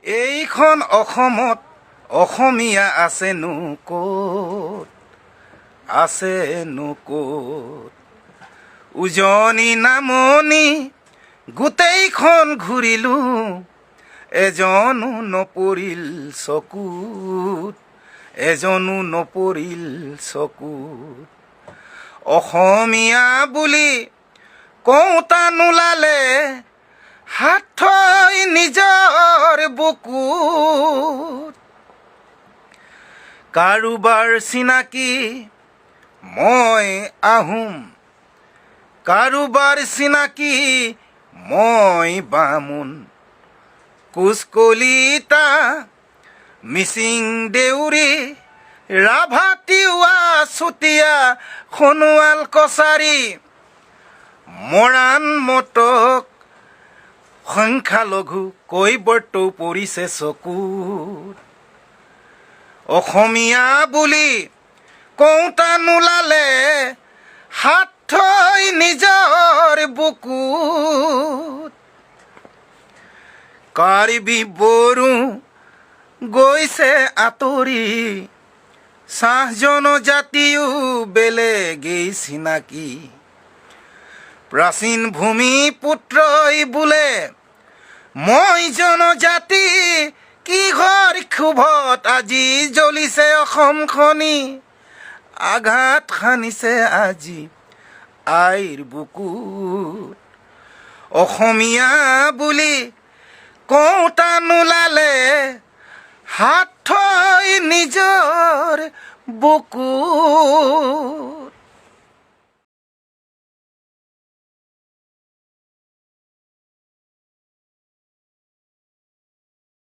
এইখন অসমত অসমীয়া আছেনো ক'ত, আছেনো ক'ত। উজনি নামনি গোটেইখন ঘূৰিলোঁ, এজনো নপৰিল চকুত, এজনো নপৰিল চকুত। অসমীয়া বুলি কওঁতা নোলালে, হাত থৈ নিজৰ বুকুত। কাৰোবাৰ চিনাকি মই আহোম, কাৰোবাৰ চিনাকি মই বামুণ। কোচ কলিতা, মিচিং দেউৰী, ৰাভা তিৱা চুতীয়া, সোণোৱাল কছাৰী, মৰাণ মটক সংখ্যালঘু কৈবৰ্তও পৰিছে চকুত। অসমীয়া বুলি কওঁতা নোলালে, হাত থৈ নিজৰ বুকুত। কাৰ্বি বড়ো গৈছে আঁতৰি, চাহ জনজাতিও বেলেগেই চিনাকি। প্ৰাচীন ভূমিপুত্ৰই বোলে মই জনজাতি, কিহৰ ক্ষোভত আজি জ্বলিছে অসমখনি। আঘাত সানিছে আজি আইৰ বুকুত। অসমীয়া বুলি কওঁতা নোলালে, হাত থৈ নিজৰ বুকুত।